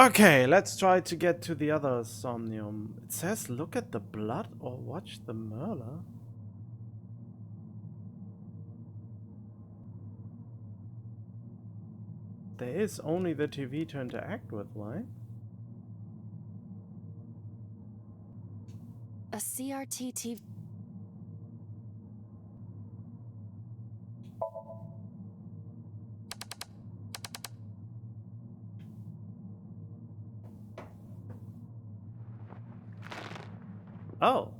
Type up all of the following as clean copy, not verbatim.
Okay, let's try to get to the other Somnium. It says look at the blood or watch the murder. There is only the TV to interact with, right? A CRT TV. Oh.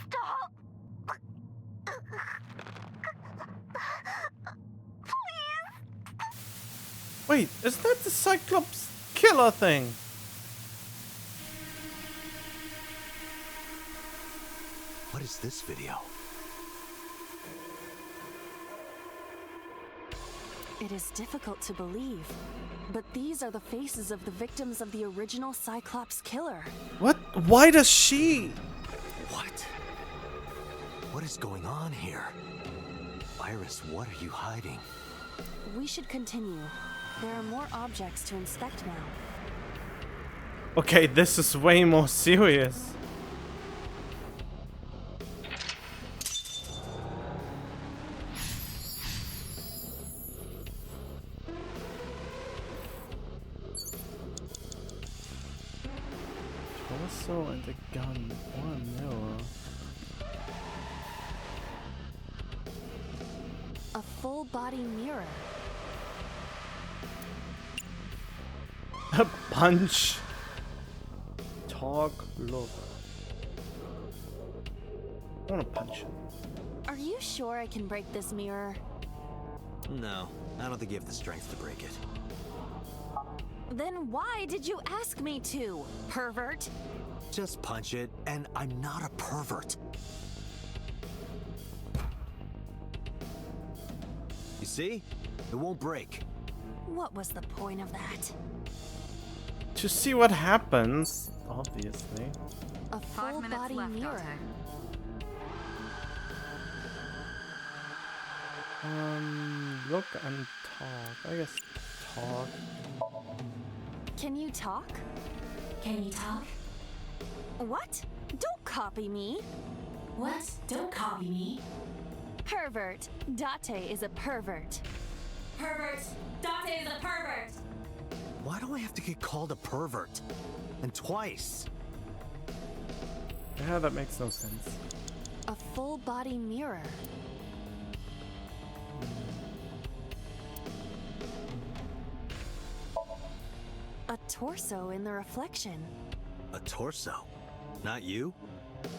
Stop! Wait, is that the Cyclops killer thing? What is this video? It is difficult to believe, but these are the faces of the victims of the original Cyclops killer. What? Why does she? What? What is going on here? Iris, what are you hiding? We should continue. There are more objects to inspect now. Okay, this is way more serious. Torso and a gun or a mirror. A full body mirror. A punch. Talk, look. I wanna punch him. Are you sure I can break this mirror? No, I don't think you have the strength to break it. Then why did you ask me to, pervert? Just punch it, and I'm not a pervert. You see? It won't break. What was the point of that? To see what happens, obviously. A 5 full minutes body left, mirror. Dante. Look and talk. I guess talk. Can you talk? Can you talk? What? Don't copy me. What? Don't copy me. Pervert. Date is a pervert. Pervert! Dante is a pervert! Why do I have to get called a pervert? And twice? Yeah, that makes no sense. A full body mirror. A torso in the reflection. A torso? Not you?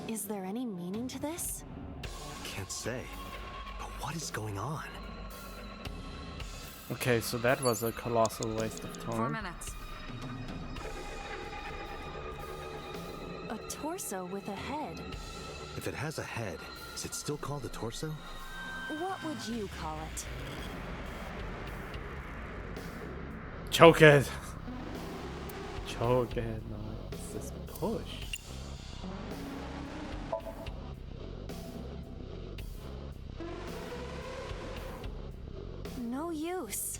Is there any meaning to this? Can't say. But what is going on? Okay, so that was a colossal waste of 4 time. minutes. A torso with a head. If it has a head, is it still called a torso? What would you call it? Choke it! Choke it. Nice. This push. No use.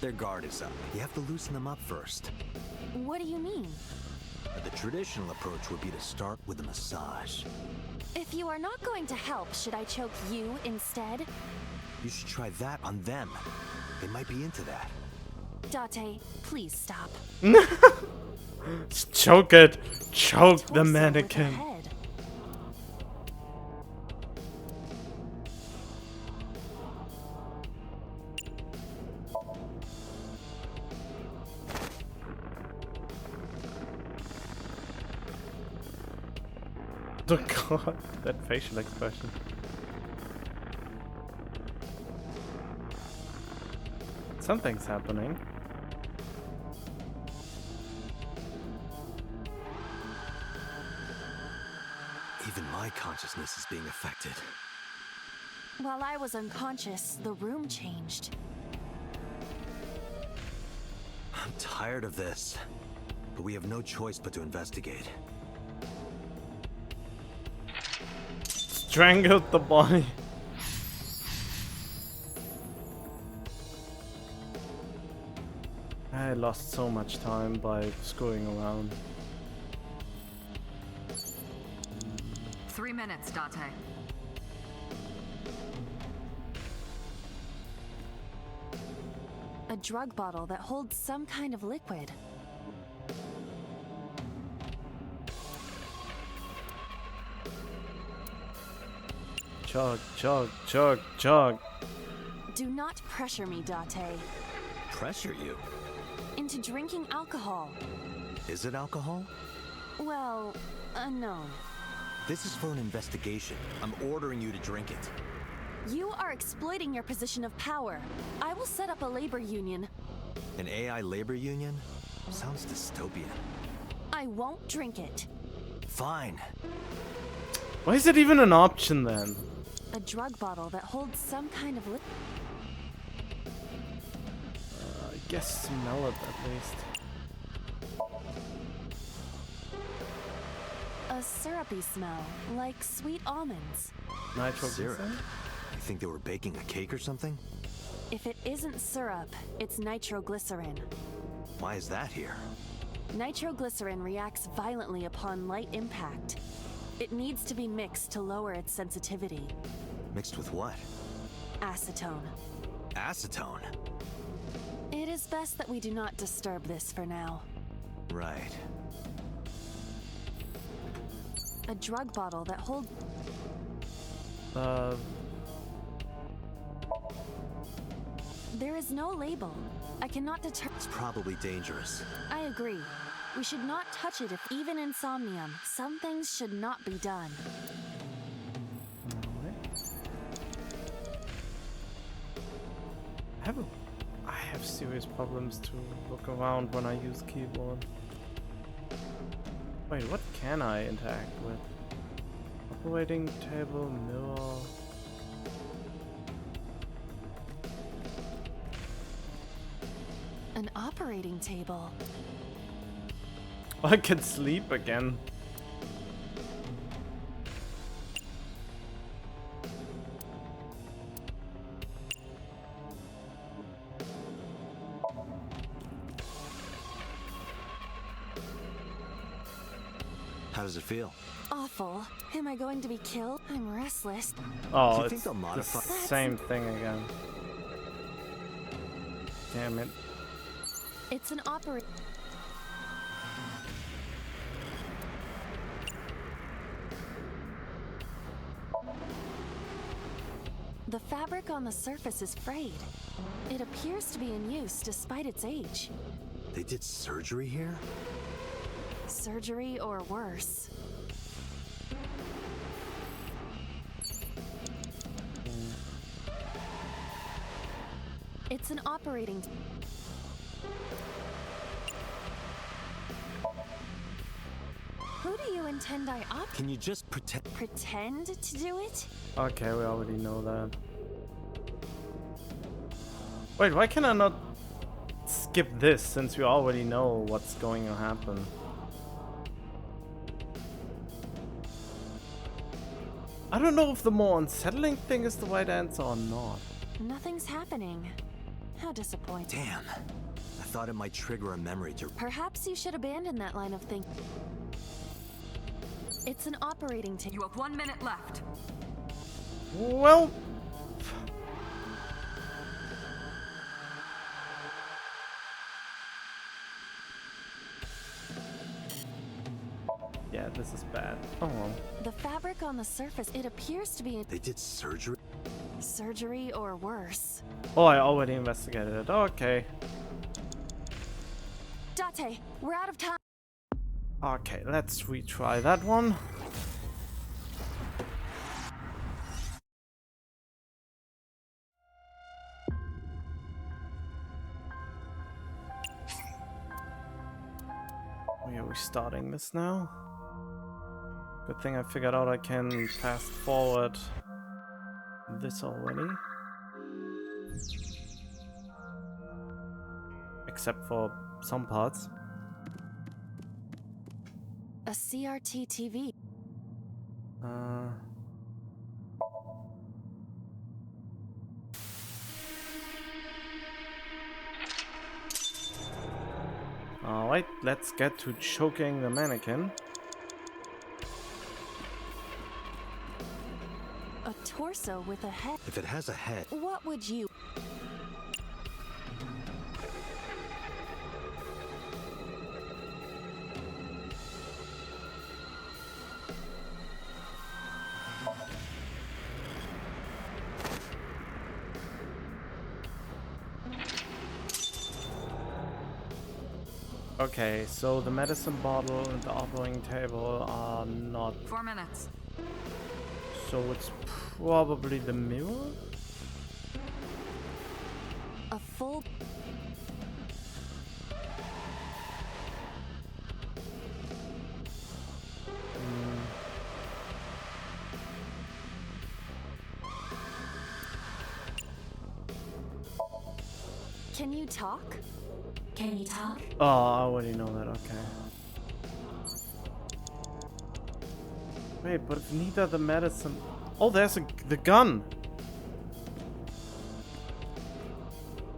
Their guard is up. You have to loosen them up first. What do you mean? The traditional approach would be to start with a massage. If you are not going to help, should I choke you instead? You should try that on them. They might be into that. Date, please stop. Choke it! Choke Torso the with a mannequin! head. Oh god, that facial expression. Something's happening. Even my consciousness is being affected. While I was unconscious, the room changed. I'm tired of this. But we have no choice but to investigate. Strangled the body. I lost so much time by screwing around. 3 minutes, Date. A drug bottle that holds some kind of liquid. Chug, chug, chug, chug. Do not pressure me, Date, Pressure you? into drinking alcohol. Is it alcohol? Well, no. This is for an investigation. I'm ordering you to drink it. You are exploiting your position of power. I will set up a labor union. An AI labor union? Sounds dystopian. I won't drink it. Fine. Why is it even an option then? A drug bottle that holds some kind of liquid. I guess smell it at least. A syrupy smell, like sweet almonds. Nitroglycerin? Syrup. You think they were baking a cake or something? If it isn't syrup, it's nitroglycerin. Why is that here? Nitroglycerin reacts violently upon light impact. It needs to be mixed to lower its sensitivity. Mixed with what? Acetone. Acetone? It is best that we do not disturb this for now. Right. A drug bottle that holds... There is no label. I cannot determine... It's probably dangerous. I agree. We should not touch it if even in Somnium, some things should not be done. I have serious problems to look around when I use keyboard. Wait, what can I interact with? Operating table, mirror. An operating table. I can sleep again. How does it feel? Awful. Am I going to be killed? I'm restless. Oh, Do you it's think they'll the modify- same thing again. Damn it. It's an operating... The fabric on the surface is frayed. It appears to be in use despite its age. They did surgery here? Surgery or worse. It's an operating... Who do you intend I Can you just pretend? pretend to do it? Okay, we already know that. Wait, why can I not skip this since we already know what's going to happen? I don't know if the more unsettling thing is the right answer or not. Nothing's happening. How disappointing. Damn. I thought it might trigger a memory to... Perhaps you should abandon that line of thinking. It's an operating table. You have 1 minute left. Well... Yeah, this is bad. Oh well. The fabric on the surface, it appears to be They did surgery? surgery or worse. Oh, I already investigated it. Okay. Date, we're out of time. Okay, let's retry that one. We are restarting this now. Good thing I figured out I can fast forward this already. Except for some parts. A CRT TV. Right, let's get to choking the mannequin. A torso with a head. If it has a head, What would you... Okay, so the medicine bottle and the operating table are not... 4 minutes. So it's probably the mirror? A full... Can you talk? Can you talk? Oh, I already know that, okay. Wait, but if neither the medicine... Oh, there's the gun!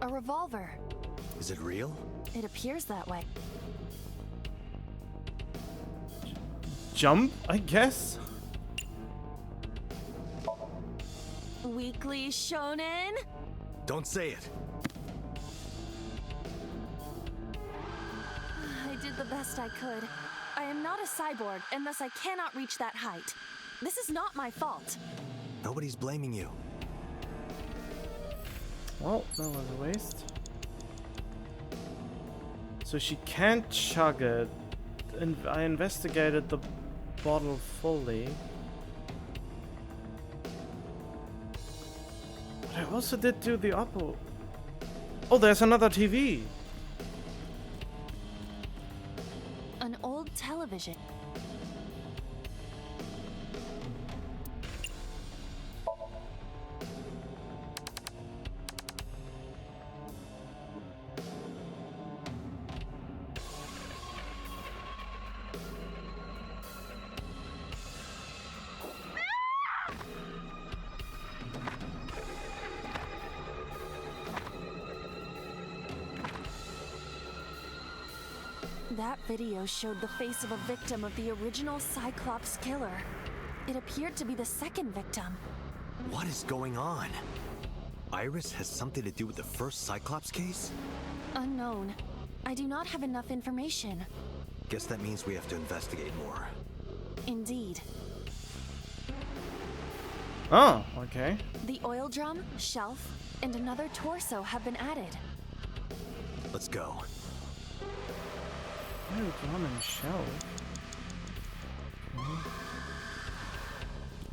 A revolver. is it real? It appears that way. Jump, I guess? Weekly Shonen? Don't say it. I did the best I could. I am not a cyborg, and thus I cannot reach that height. This is not my fault. Nobody's blaming you. Well, that was a waste. So she can't chug it. And I investigated the bottle fully. But I also did do the upper... Oh, there's another TV! An old television. That video showed the face of a victim of the original Cyclops killer. It appeared to be the second victim. What is going on? Iris has something to do with the first Cyclops case? Unknown. I do not have enough information. Guess that means we have to investigate more. Indeed. Oh, okay. The oil drum, shelf, and another torso have been added. Let's go. Oh, drum and shelf.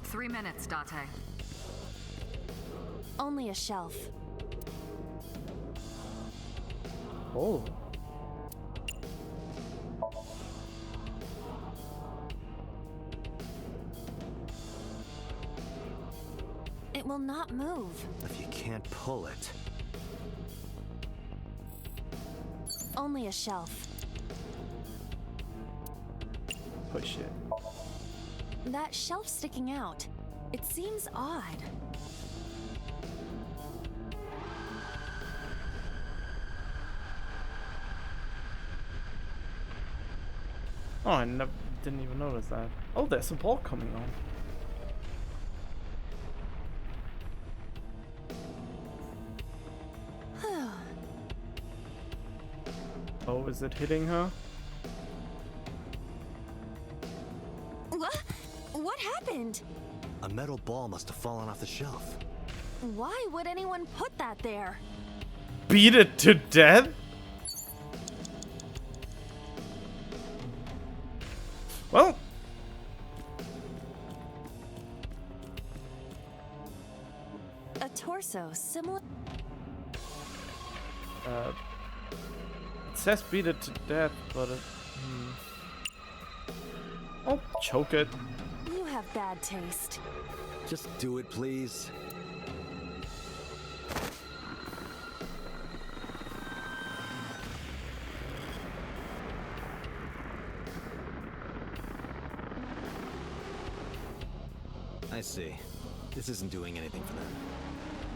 3 minutes, Date. Only a shelf. Oh. It will not move. If you can't pull it. Only a shelf. Push it. That shelf sticking out. It seems odd. Oh, I didn't even notice that. Oh, there's a ball coming on. Oh, is it hitting her? What happened? A metal ball must have fallen off the shelf. Why would anyone put that there? Beat it to death? Well. A torso similar. It says beat it to death, but it... Oh, choke it. You have bad taste. Just do it, please. I see. This isn't doing anything for them.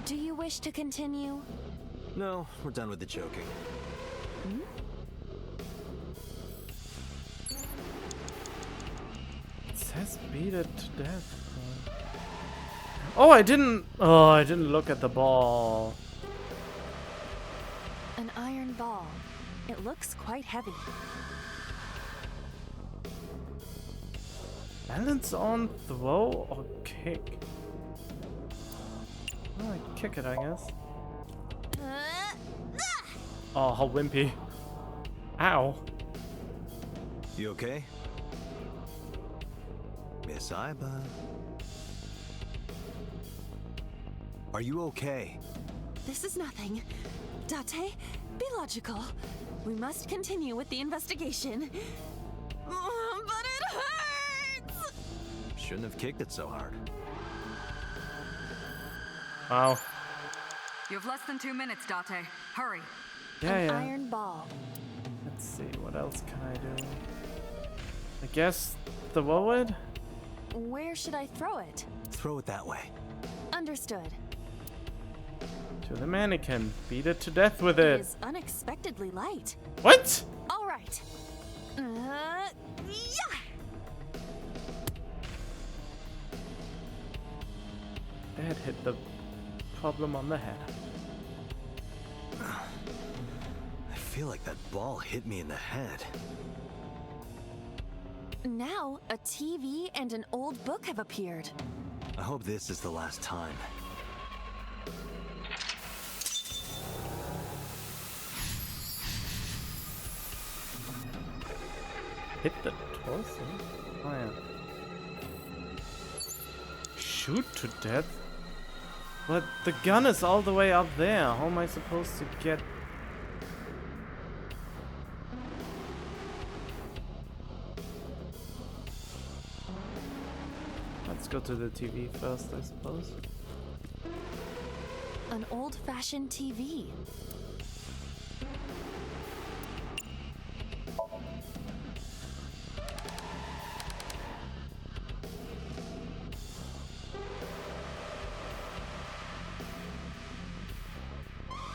Do you wish to continue? No, we're done with the choking. says beat it to death. Oh, I didn't look at the ball. An iron ball. It looks quite heavy. Balance on, throw, or kick? Oh, I kick it, I guess. Oh, how wimpy. Ow. You okay? Miss Iba? Are you okay? This is nothing. Date, be logical. We must continue with the investigation. But it hurts! Shouldn't have kicked it so hard. Wow. You have less than 2 minutes, Date. Hurry. Yeah. Iron ball. Let's see, what else can I do? I guess throw it? Where should I throw it? Throw it that way. Understood. To the mannequin. Beat it to death with It it. is unexpectedly light. What? All right. Yeah! That hit the problem on the head. I feel like that ball hit me in the head. Now, a TV and an old book have appeared. I hope this is the last time. Hit the torso? Oh yeah. Shoot to death? But the gun is all the way up there. How am I supposed to get... Let's go to the TV first, I suppose. An old-fashioned TV.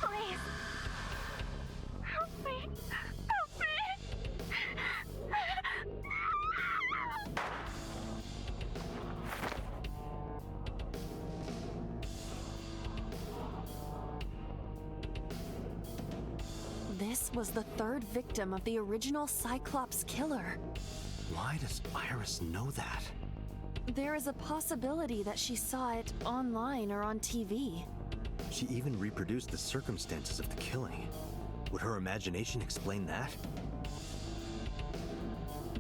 Please. Help me. Help me. This was the third victim of the original Cyclops killer. Why does Iris know that? There is a possibility that she saw it online or on TV. She even reproduced the circumstances of the killing. Would her imagination explain that?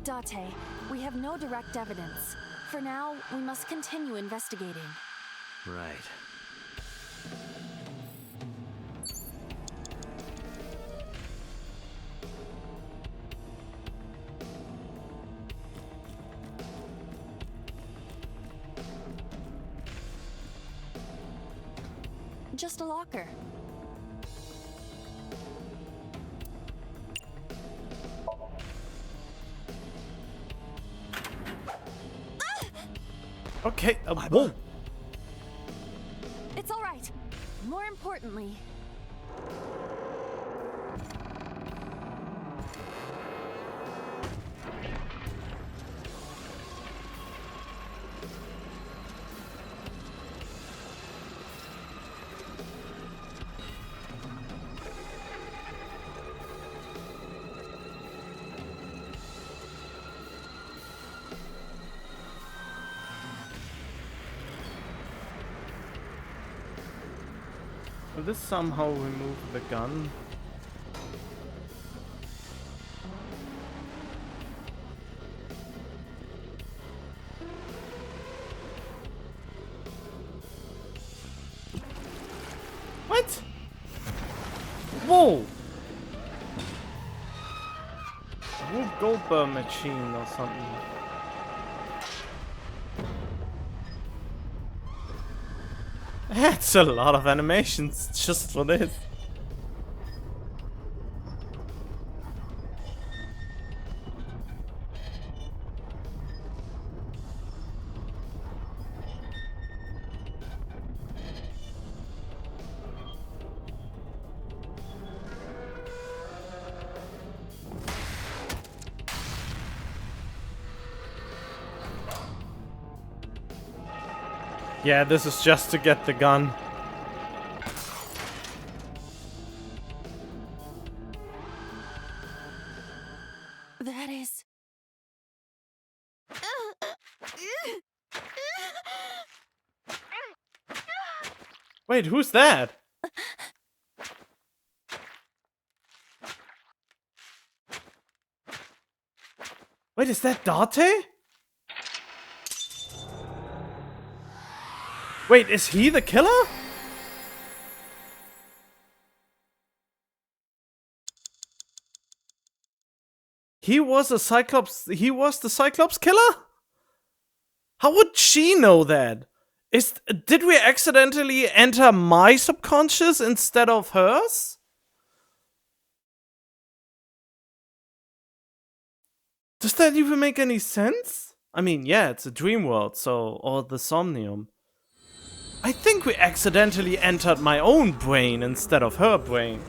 Date, we have no direct evidence. For now, we must continue investigating. Right. Just a locker. Okay, whoa! It's all right. More importantly, Will this somehow remove the gun? What? Whoa! Rube Goldberg machine or something. That's a lot of animations just for this. Yeah, this is just to get the gun. That is. Wait, who's that? Wait, is that Date? Wait, is he the killer? He was a Cyclops. He was the Cyclops killer? How would she know that? Did we accidentally enter my subconscious instead of hers? Does that even make any sense? I mean, yeah, it's a dream world, so, or the Somnium. I think we accidentally entered my own brain instead of her brain.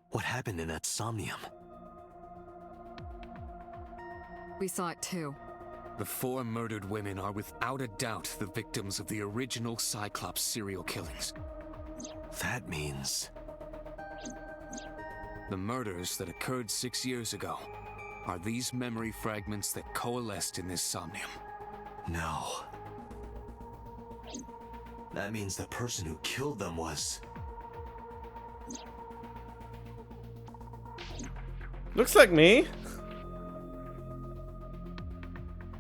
What happened in that Somnium? We saw it too. The 4 murdered women are without a doubt the victims of the original Cyclops serial killings. That means... The murders that occurred 6 years ago are these memory fragments that coalesced in this Somnium. No. That means the person who killed them was... Looks like me.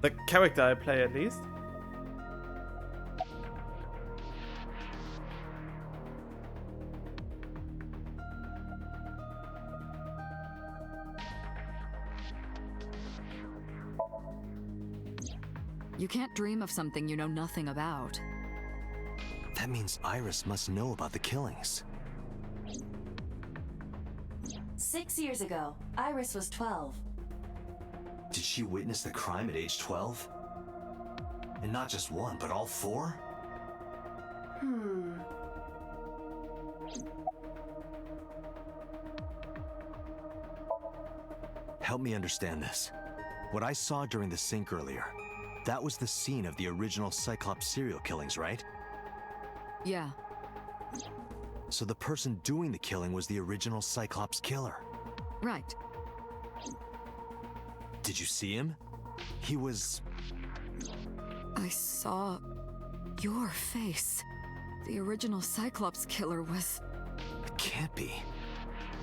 The character I play, at least. You can't dream of something you know nothing about. That means Iris must know about the killings. 6 years ago, Iris was 12. Did she witness the crime at age 12? And not just one, but all 4? Help me understand this. What I saw during the sink earlier, that was the scene of the original Cyclops serial killings, right? Yeah. So the person doing the killing was the original Cyclops killer. Right. Did you see him? He was... I saw your face. The original Cyclops killer was... It can't be.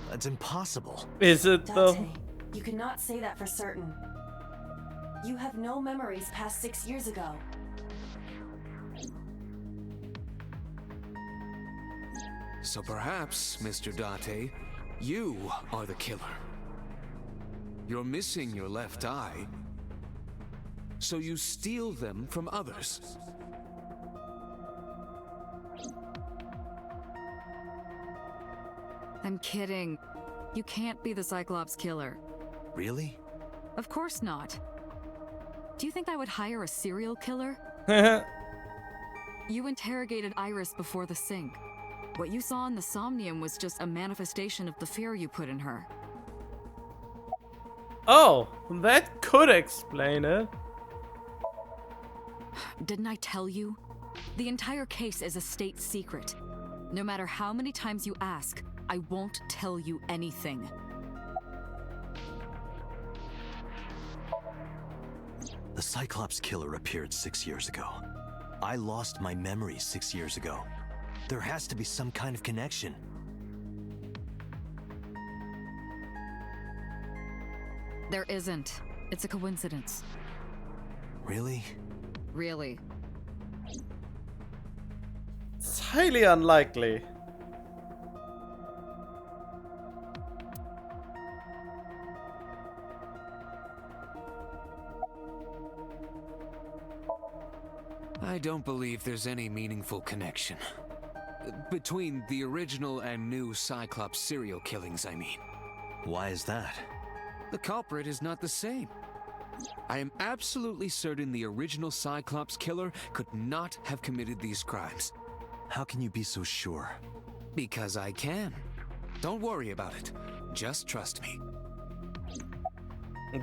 That's impossible. Is it though? Date, you cannot say that for certain. You have no memories past 6 years ago. So perhaps, Mr. Date, you are the killer. You're missing your left eye, so you steal them from others. I'm kidding. You can't be the Cyclops killer. Really? Of course not. Do you think I would hire a serial killer? You interrogated Iris before the sink. What you saw in the Somnium was just a manifestation of the fear you put in her. Oh, that could explain it. Didn't I tell you? The entire case is a state secret. No matter how many times you ask, I won't tell you anything. The Cyclops killer appeared 6 years ago. I lost my memory 6 years ago. There has to be some kind of connection. There isn't. It's a coincidence. Really? Really. It's highly unlikely. I don't believe there's any meaningful connection. Between the original and new Cyclops serial killings, I mean. Why is that? The culprit is not the same. I am absolutely certain the original Cyclops killer could not have committed these crimes. How can you be so sure? Because I can. Don't worry about it. Just trust me.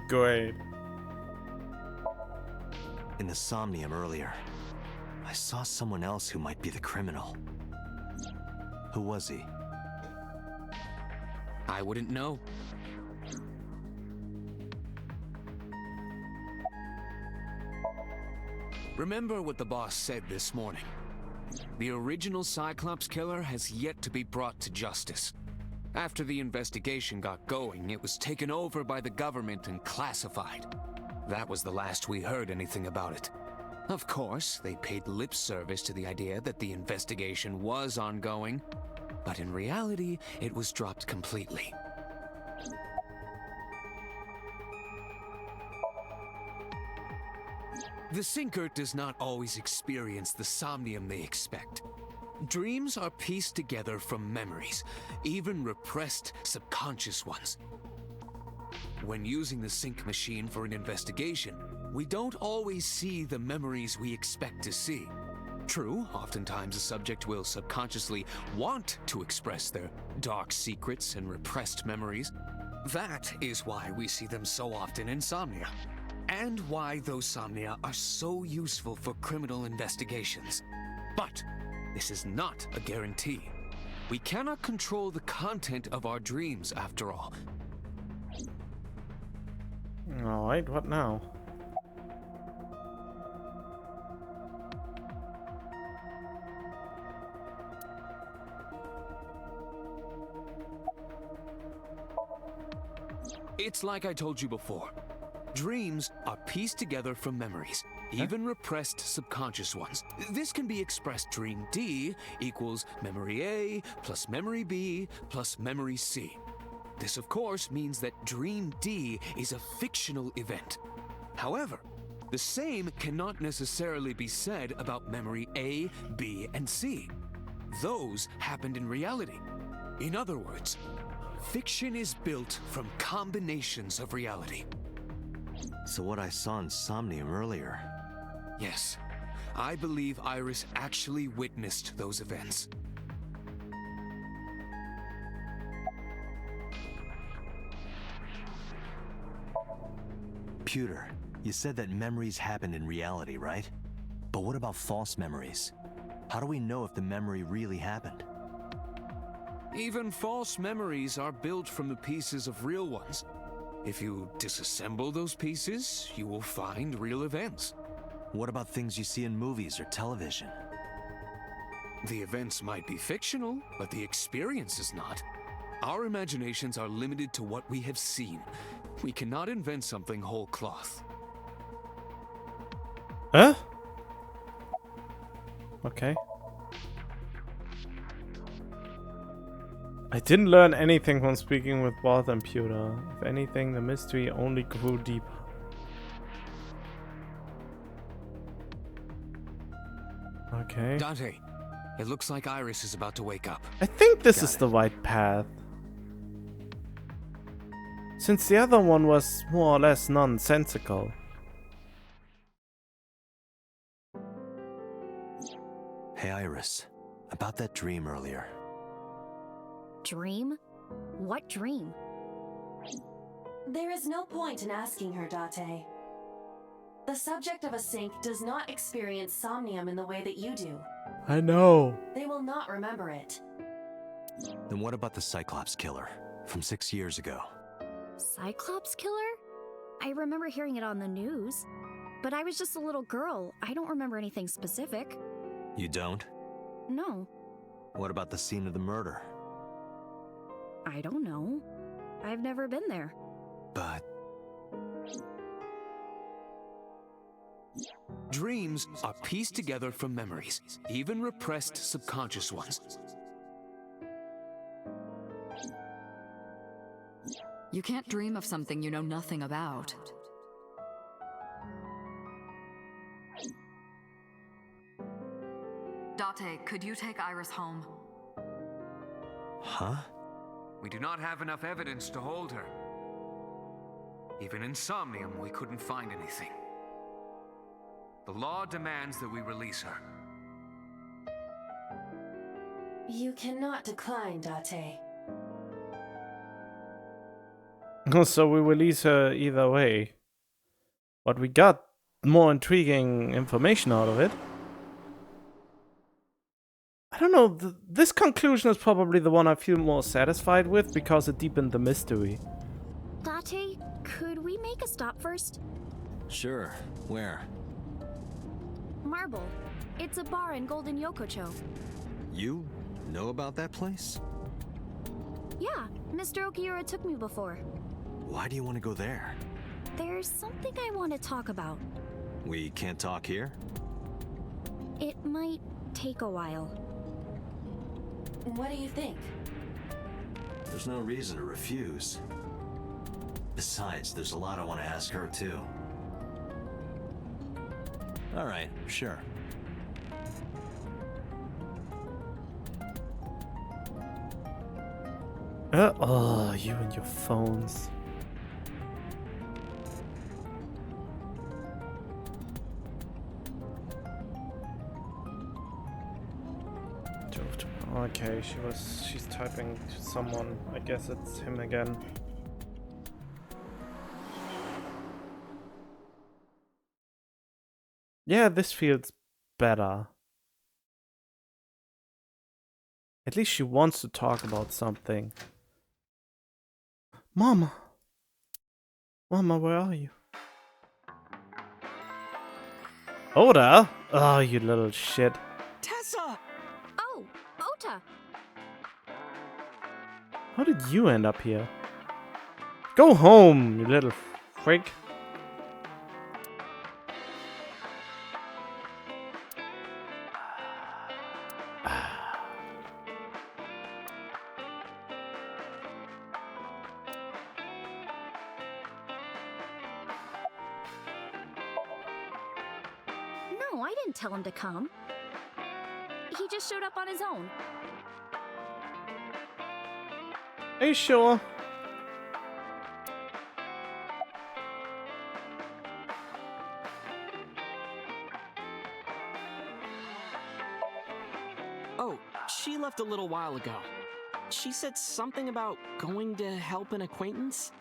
Great. In the Somnium earlier, I saw someone else who might be the criminal. Who was he? I wouldn't know. Remember what the boss said this morning. The original Cyclops killer has yet to be brought to justice. After the investigation got going, it was taken over by the government and classified. That was the last we heard anything about it. Of course, they paid lip service to the idea that the investigation was ongoing, but in reality, it was dropped completely. The Sinker does not always experience the Somnium they expect. Dreams are pieced together from memories, even repressed subconscious ones. When using the sync machine for an investigation, we don't always see the memories we expect to see. True, oftentimes a subject will subconsciously want to express their dark secrets and repressed memories. That is why we see them so often in Somnia, and why those Somnia are so useful for criminal investigations. But this is not a guarantee. We cannot control the content of our dreams, after all. Alright, what now? It's like I told you before. Dreams are pieced together from memories, even repressed subconscious ones. This can be expressed: dream D equals memory A plus memory B plus memory C. This, of course, means that dream D is a fictional event. However, the same cannot necessarily be said about memory A, B, and C. Those happened in reality. In other words, fiction is built from combinations of reality. So what I saw in Somnium earlier... Yes, I believe Iris actually witnessed those events. Pewter, you said that memories happen in reality, right? But what about false memories? How do we know if the memory really happened? Even false memories are built from the pieces of real ones. If you disassemble those pieces, you will find real events. What about things you see in movies or television? The events might be fictional, but the experience is not. Our imaginations are limited to what we have seen. We cannot invent something whole cloth. Huh? Okay. I didn't learn anything from speaking with Barth and Pewter. If anything, the mystery only grew deeper. Okay. Dante, it looks like Iris is about to wake up. I think this Got is it. the right path. Since the other one was more or less nonsensical. Hey Iris, about that dream earlier. Dream? What dream? There is no point in asking her, Date. The subject of a sync does not experience somnium in the way that you do. I know. They will not remember it. Then what about the Cyclops killer from 6 years ago? Cyclops killer? I remember hearing it on the news. But I was just a little girl. I don't remember anything specific. You don't? No, What about the scene of the murder? I don't know. I've never been there. But Dreams are pieced together from memories, even repressed subconscious ones. You can't dream of something you know nothing about. Date, could you take Iris home? huh? We do not have enough evidence to hold her. Even in Somnium, we couldn't find anything. The law demands that we release her. You cannot decline, Date. So we release her either way. But we got more intriguing information out of it. I don't know, this conclusion is probably the one I feel more satisfied with because it deepened the mystery. Date, could we make a stop first? Sure. Where? Marble. It's a bar in Golden Yokocho. You know about that place? Yeah, Mr. Okiura took me before. Why do you want to go there? There's something I want to talk about. We can't talk here? It might take a while. What do you think? There's no reason to refuse. Besides, there's a lot I want to ask her, too. All right, sure. Oh, you and your phones. Okay, she's typing to someone. I guess it's him again. Yeah, this feels better. At least she wants to talk about something. Mama! Mama, where are you? Oda? Oh, you little shit. Tessa! Oh, Ota! How did you end up here? Go home, you little freak. No, I didn't tell him to come. He just showed up on his own. Are you sure? Oh, she left a little while ago. She said something about going to help an acquaintance.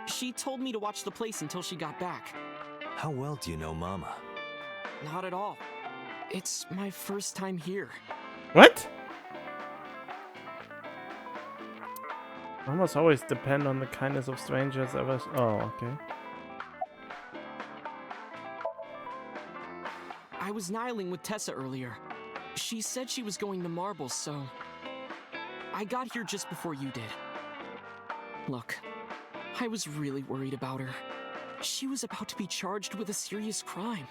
She told me to watch the place until she got back. How well do you know Mama? Not at all. It's my first time here. What? Almost always depend on the kindness of strangers ever. Oh, okay. I was nihiling with Tessa earlier. She said she was going to Marble, so I got here just before you did. Look, I was really worried about her. She was about to be charged with a serious crime.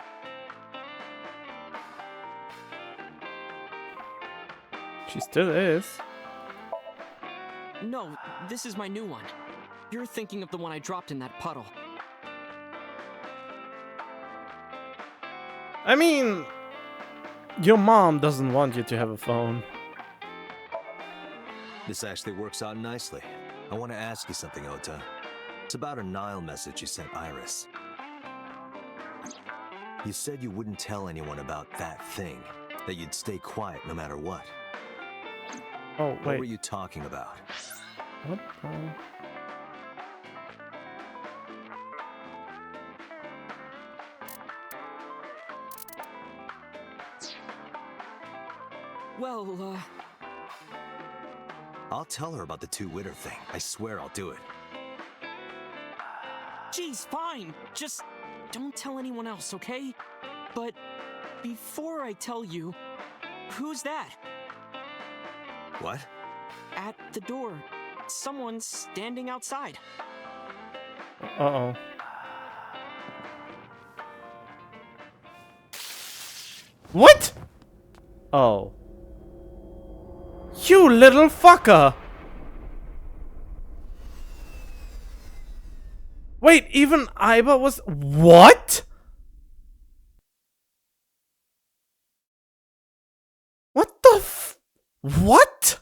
She still is. No, this is my new one. You're thinking of the one I dropped in that puddle. I mean, your mom doesn't want you to have a phone. This actually works out nicely. I want to ask you something, Ota. It's about a Nile message you sent Iris. You said you wouldn't tell anyone about that thing, that you'd stay quiet no matter what. Oh, What wait. were you talking about? What? Well, I'll tell her about the two-witter thing. I swear I'll do it. geez, fine. Just don't tell anyone else, okay? But before I tell you, who's that? What? At the door. Someone's standing outside. Uh-oh. What? Oh. You little fucker! Wait, even Iba was... What? What the f... What?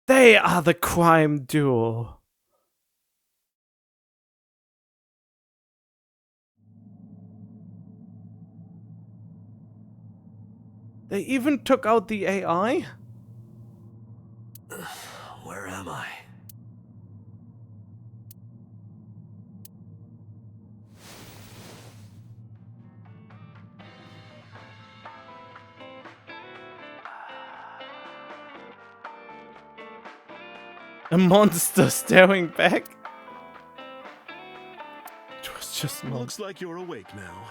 They are the crime duo. They even took out the AI? Where am I? A monster staring back? It was just not. Looks like you're awake now.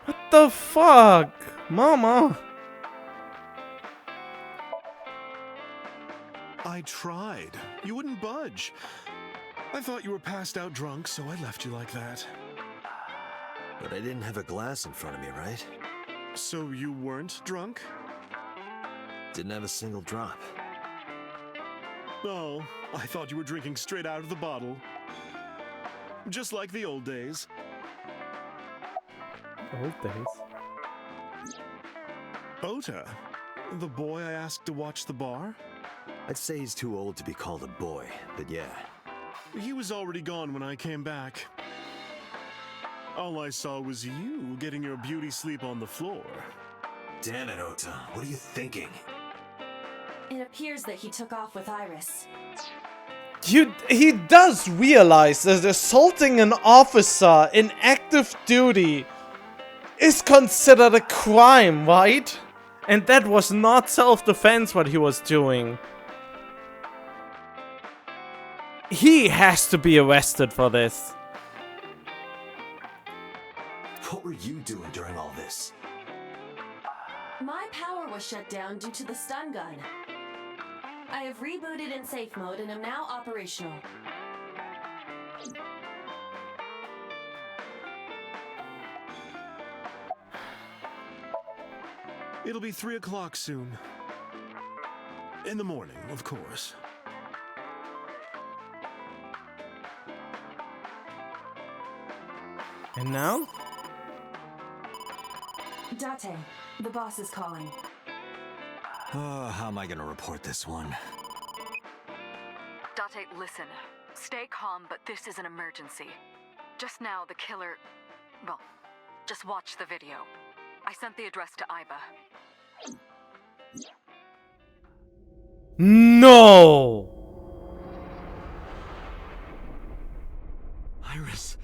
What the fuck? Mama? I tried. You wouldn't budge. I thought you were passed out drunk, so I left you like that. But I didn't have a glass in front of me, right? So you weren't drunk? Didn't have a single drop. Oh, I thought you were drinking straight out of the bottle. Just like the old days. Old days. Ota, the boy I asked to watch the bar? I'd say he's too old to be called a boy, but yeah. He was already gone when I came back. All I saw was you getting your beauty sleep on the floor. Damn it, Ota. What are you thinking? It appears that he took off with Iris. He does realize that assaulting an officer in active duty is considered a crime, right? And that was not self-defense what he was doing. He has to be arrested for this. What were you doing during all this? My power was shut down due to the stun gun. I have rebooted in safe mode and am now operational. It'll be 3 o'clock soon. In the morning, of course. And now? Date, the boss is calling. How am I gonna report this one? Date, listen. Stay calm, but this is an emergency. Just now, the killer... Well, just watch the video. I sent the address to Iba. No! Iris.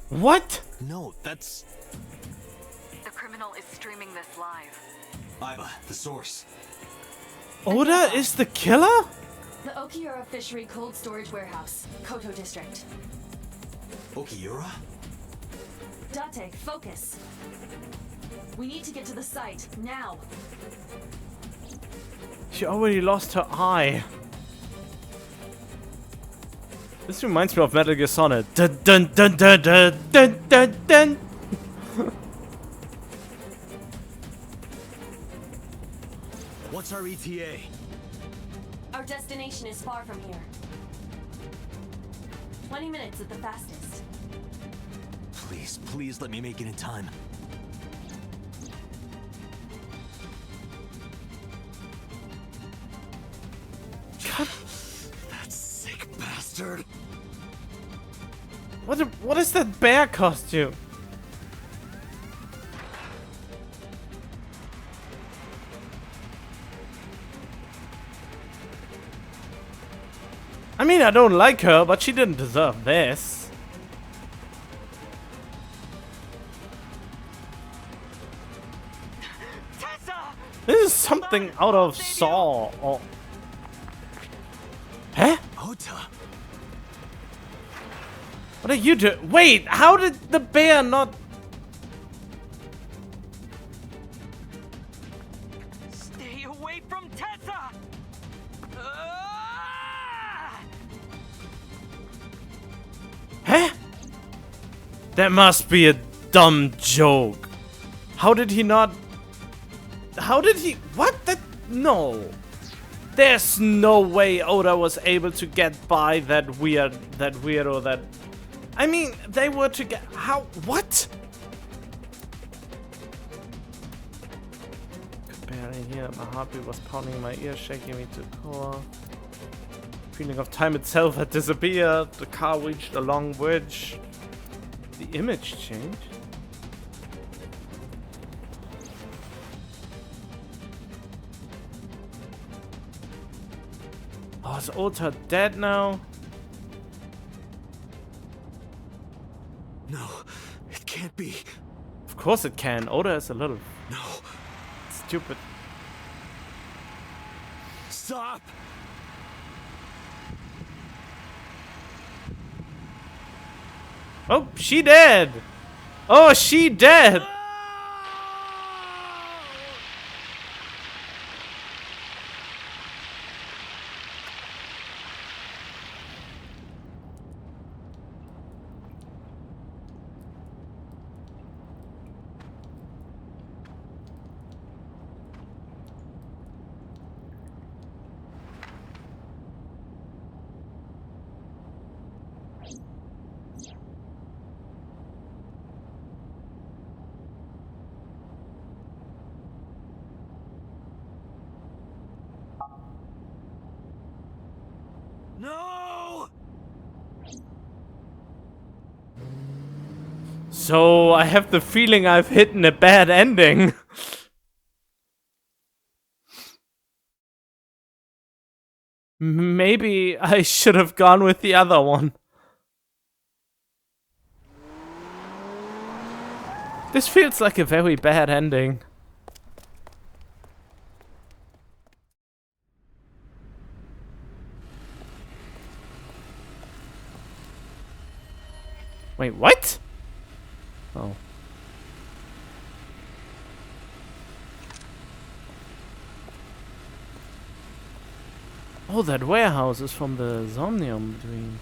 What? No, that's... The criminal is streaming this live. Iba, the source. Oda is the killer? The Okiura Fishery Cold Storage Warehouse, Koto District. Okiura? Date, focus. We need to get to the site, now. She already lost her eye. This reminds me of Metal Gear Solid. Dun dun dun dun dun dun dun dun. What's our ETA? Our destination is far from here. 20 minutes at the fastest. Please, please let me make it in time. God. That sick bastard. What is that bear costume? I mean, I don't like her, but she didn't deserve this. Tessa! This is something out of Saw or... Huh? Ota. What are you doing? Wait, how did the bear not... Stay away from Tessa! Ah! Huh? That must be a dumb joke. How did he not... How did he... What? That... No. There's no way Oda was able to get by that weirdo that... I mean, they were together. How? What? Could barely hear. My heartbeat was pounding in my ear, shaking me to the core. Feeling of time itself had disappeared. The car reached a long bridge. The image changed. Oh, is Ota dead now? No, it can't be. Of course it can. Oda is a little No. stupid. Stop! Oh, she dead! Oh, she dead! No! So, I have the feeling I've hit a bad ending. Maybe I should have gone with the other one. This feels like a very bad ending. Wait, what? Oh. Oh, that warehouse is from the Somnium dream.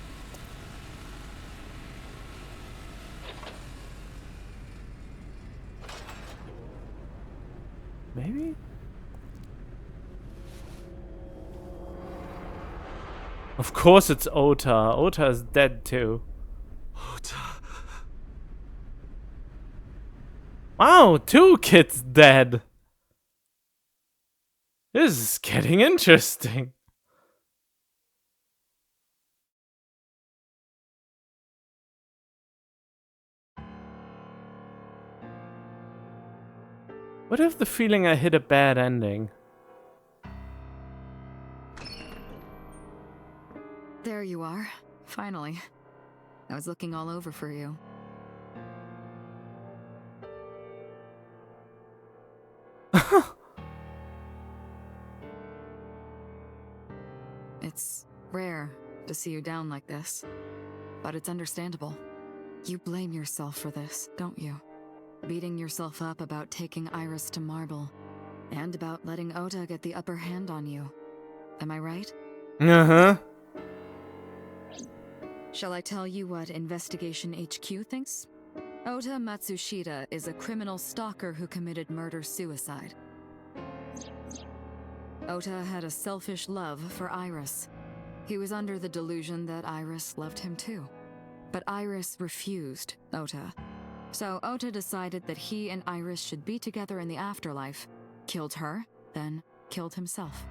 Maybe? Of course it's Ota. Ota is dead too. Ota. Wow, 2 kids dead. This is getting interesting. What if the feeling I hit a bad ending? There you are. Finally. I was looking all over for you. It's rare to see you down like this, but it's understandable. You blame yourself for this, don't you? Beating yourself up about taking Iris to Marble, and about letting Ota get the upper hand on you. Am I right? Uh-huh. Shall I tell you what Investigation HQ thinks? Ota Matsushita is a criminal stalker who committed murder-suicide. Ota had a selfish love for Iris. He was under the delusion that Iris loved him too. But Iris refused Ota. So Ota decided that he and Iris should be together in the afterlife, killed her, then killed himself.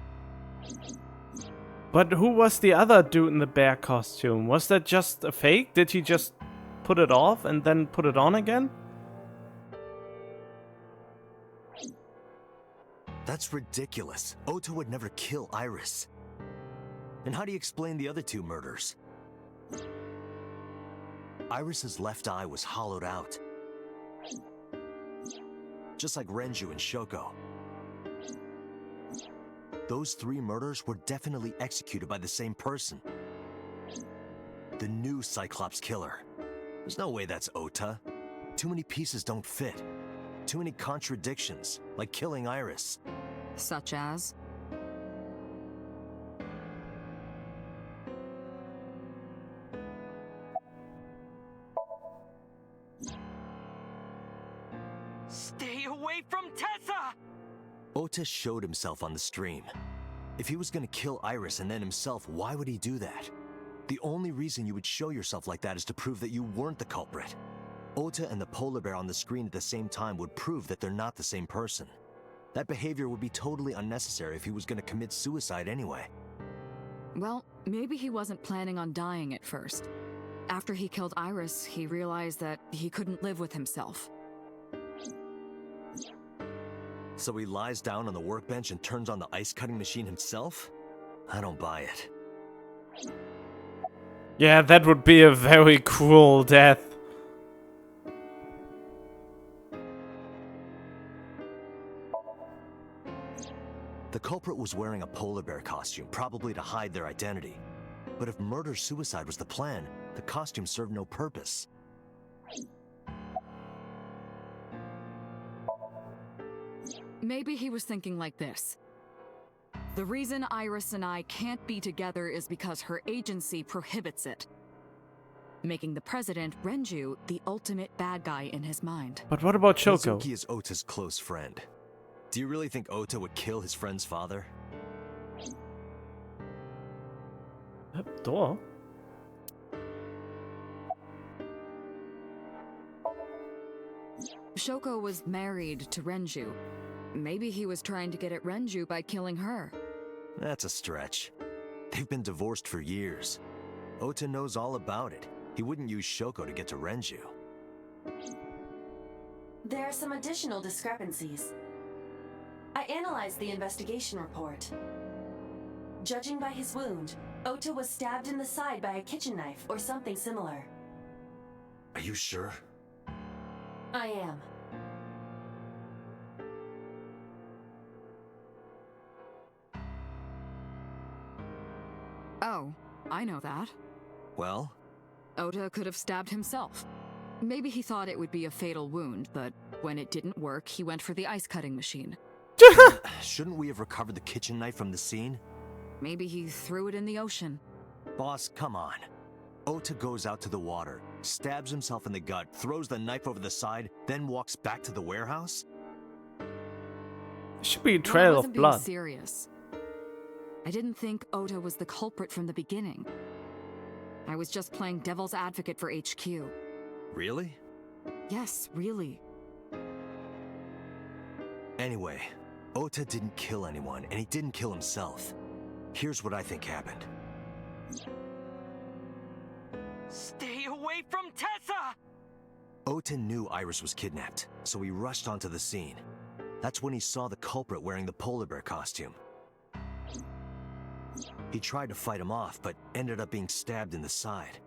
But who was the other dude in the bear costume? Was that just a fake? Did he just put it off and then put it on again? That's ridiculous. Ota would never kill Iris. And how do you explain the other 2 murders? Iris's left eye was hollowed out. Just like Renju and Shoko. Those 3 murders were definitely executed by the same person. The new Cyclops killer. There's no way that's Ota. Too many pieces don't fit. Too many contradictions, like killing Iris. Such as? Stay away from Tessa! Ota showed himself on the stream. If he was gonna kill Iris and then himself, why would he do that? The only reason you would show yourself like that is to prove that you weren't the culprit. Ota and the polar bear on the screen at the same time would prove that they're not the same person. That behavior would be totally unnecessary if he was going to commit suicide anyway. Well, maybe he wasn't planning on dying at first. After he killed Iris, he realized that he couldn't live with himself. So he lies down on the workbench and turns on the ice-cutting machine himself? I don't buy it. Yeah, that would be a very cruel death. The culprit was wearing a polar bear costume, probably to hide their identity. But if murder-suicide was the plan, the costume served no purpose. Maybe he was thinking like this. The reason Iris and I can't be together is because her agency prohibits it, making the president, Renju, the ultimate bad guy in his mind. But what about Shoko? Mizuki is Ota's close friend. Do you really think Ota would kill his friend's father? Door? Shoko was married to Renju. Maybe he was trying to get at Renju by killing her. That's a stretch. They've been divorced for years. Ota knows all about it. He wouldn't use Shoko to get to Renju. There are some additional discrepancies. I analyzed the investigation report. Judging by his wound, Ota was stabbed in the side by a kitchen knife or something similar. Are you sure? I am. Oh, I know that. Well? Ota could have stabbed himself. Maybe he thought it would be a fatal wound, but when it didn't work, he went for the ice-cutting machine. Shouldn't we have recovered the kitchen knife from the scene? Maybe he threw it in the ocean. Boss, come on. Ota goes out to the water, stabs himself in the gut, throws the knife over the side, then walks back to the warehouse? Should be a trail of blood. Being serious. I didn't think Ota was the culprit from the beginning. I was just playing devil's advocate for HQ. Really? Yes, really. Anyway, Ota didn't kill anyone, and he didn't kill himself. Here's what I think happened. Stay away from Tessa! Ota knew Iris was kidnapped, so he rushed onto the scene. That's when he saw the culprit wearing the polar bear costume. He tried to fight him off, but ended up being stabbed in the side.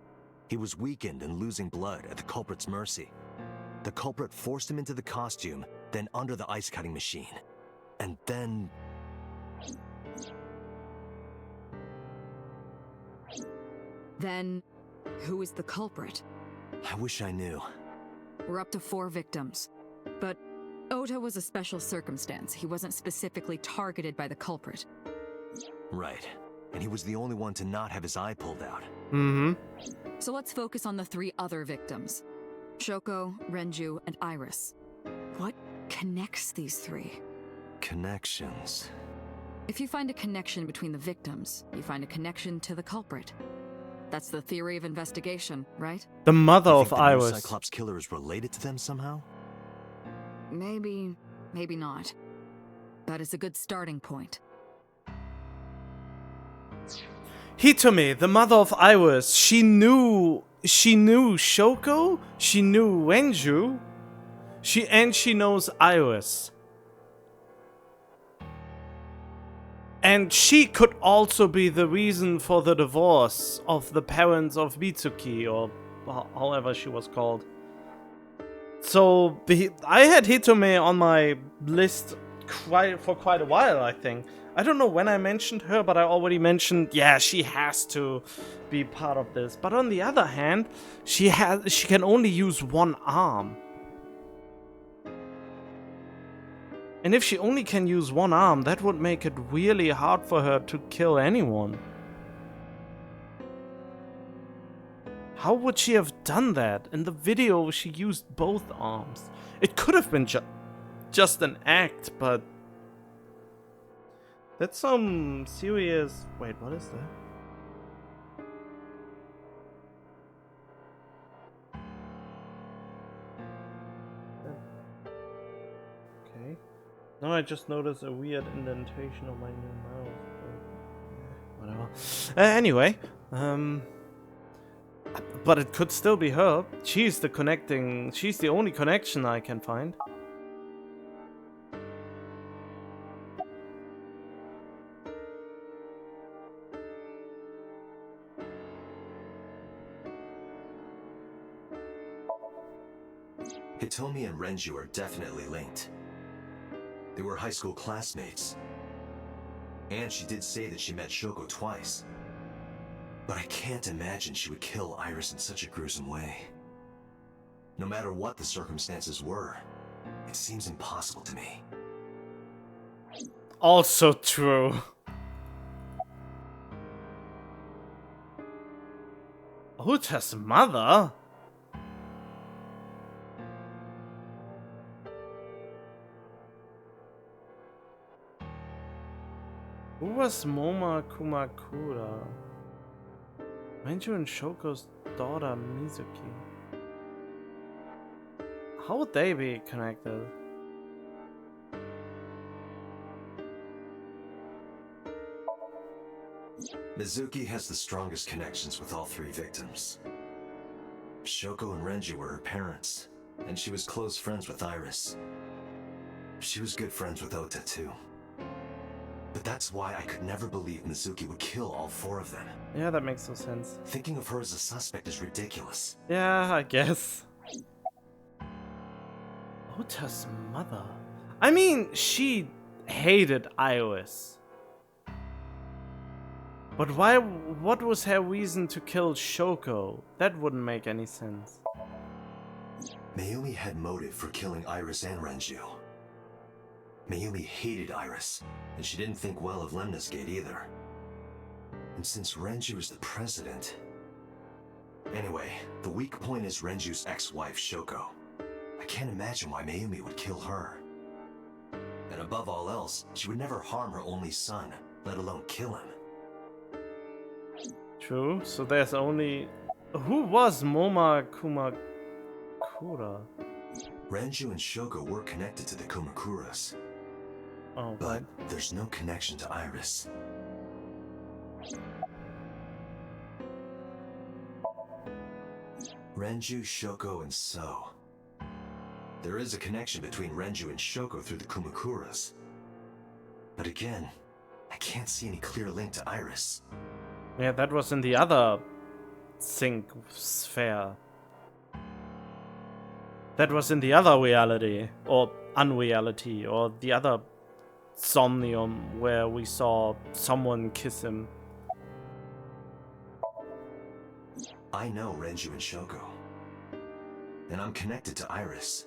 He was weakened and losing blood at the culprit's mercy. The culprit forced him into the costume, then under the ice-cutting machine. And then... Then, who is the culprit? I wish I knew. We're up to 4 victims. But Ota was a special circumstance. He wasn't specifically targeted by the culprit. Right. And he was the only one to not have his eye pulled out. Mm-hmm. So let's focus on the 3 other victims. Shoko, Renju, and Iris. What connects these 3? Connections. If you find a connection between the victims, you find a connection to the culprit. That's the theory of investigation, right? The mother You of think the new Iris. Cyclops killer is related to them somehow? Maybe, maybe not. But it's a good starting point. Hitome, the mother of Iris, she knew Shoko, she knew Renju, she knows Iris. And she could also be the reason for the divorce of the parents of Mitsuki, or however she was called. So I had Hitome on my list for quite a while, I think. I don't know when I mentioned her, but I already mentioned, yeah, she has to be part of this. But on the other hand, she can only use one arm. And if she only can use one arm, that would make it really hard for her to kill anyone. How would she have done that? In the video, she used both arms. It could have been just an act, but... That's some serious... Wait, what is that? No, I just noticed a weird indentation on my new mouse. Whatever. Anyway, but it could still be her. She's the only connection I can find. Hitomi and Renju are definitely linked. They were high school classmates. And she did say that she met Shoko twice. But I can't imagine she would kill Iris in such a gruesome way. No matter what the circumstances were, it seems impossible to me. Also true. Uta's mother? Who was Moma Kumakura? Renju and Shoko's daughter Mizuki. How would they be connected? Mizuki has the strongest connections with all three victims. Shoko and Renju were her parents, and she was close friends with Iris. She was good friends with Ota too. But that's why I could never believe Mizuki would kill all four of them. Yeah, that makes no sense. Thinking of her as a suspect is ridiculous. Yeah, I guess. Uta's mother? I mean, she hated Iris. But why? What was her reason to kill Shoko? That wouldn't make any sense. Mayumi had motive for killing Iris and Renju. Mayumi hated Iris, and she didn't think well of Lemnis Gate either. And since Renju is the president... Anyway, the weak point is Renju's ex-wife, Shoko. I can't imagine why Mayumi would kill her. And above all else, she would never harm her only son, let alone kill him. True, so there's only... Who was Moma Kumakura? Renju and Shoko were connected to the Kumakuras. Oh, but there's no connection to Iris. Renju, Shoko, and So. There is a connection between Renju and Shoko through the Kumakuras. But again, I can't see any clear link to Iris. Yeah, that was in the other sync sphere. That was in the other reality, or unreality, or the other Somnium where we saw someone kiss him. I know Renju and Shoko. And I'm connected to Iris.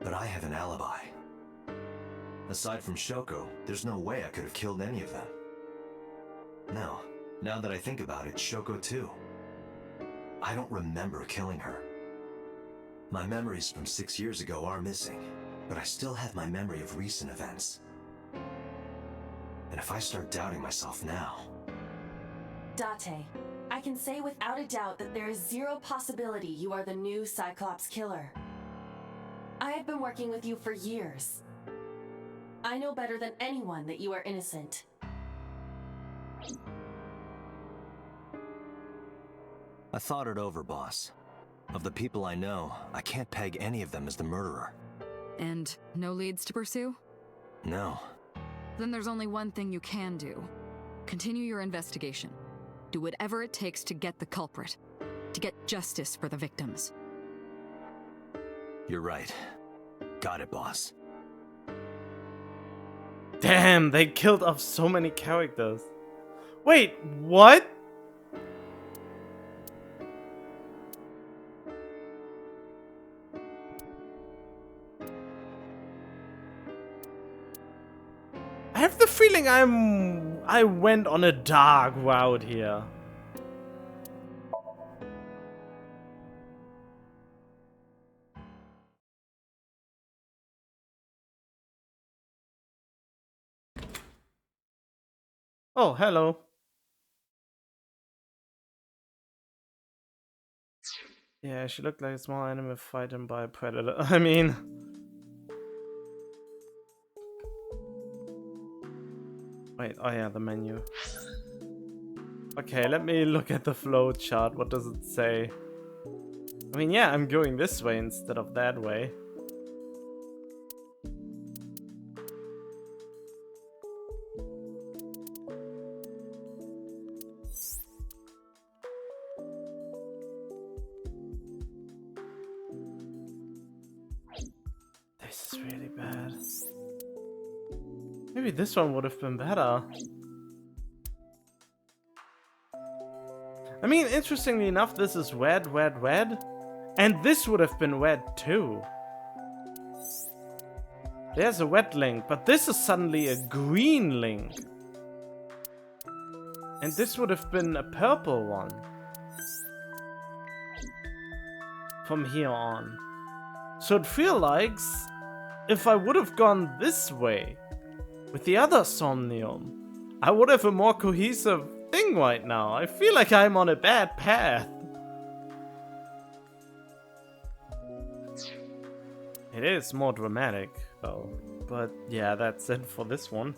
But I have an alibi. Aside from Shoko, there's no way I could have killed any of them. No, now that I think about it, Shoko too. I don't remember killing her. My memories from 6 years ago are missing, but I still have my memory of recent events. And if I start doubting myself now... Date, I can say without a doubt that there is zero possibility you are the new Cyclops killer. I have been working with you for years. I know better than anyone that you are innocent. I thought it over, boss. Of the people I know, I can't peg any of them as the murderer. And no leads to pursue? No. Then there's only one thing you can do. Continue your investigation. Do whatever it takes to get the culprit. To get justice for the victims. You're right. Got it, boss. Damn, they killed off so many characters. Wait, what? I have the feeling I went on a dark route here. Oh, hello. Yeah, she looked like a small animal frightened by a predator. I mean... Wait, oh yeah, the menu. Okay, let me look at the flow chart. What does it say? I mean, yeah, I'm going this way instead of that way. This is really bad. Maybe this one would have been better. I mean, interestingly enough, this is red, red, red. And this would have been red too. There's a red link, but this is suddenly a green link. And this would have been a purple one. From here on. So it feels like if I would have gone this way with the other Somnium, I would have a more cohesive thing right now. I feel like I'm on a bad path. It is more dramatic though. But yeah, that's it for this one.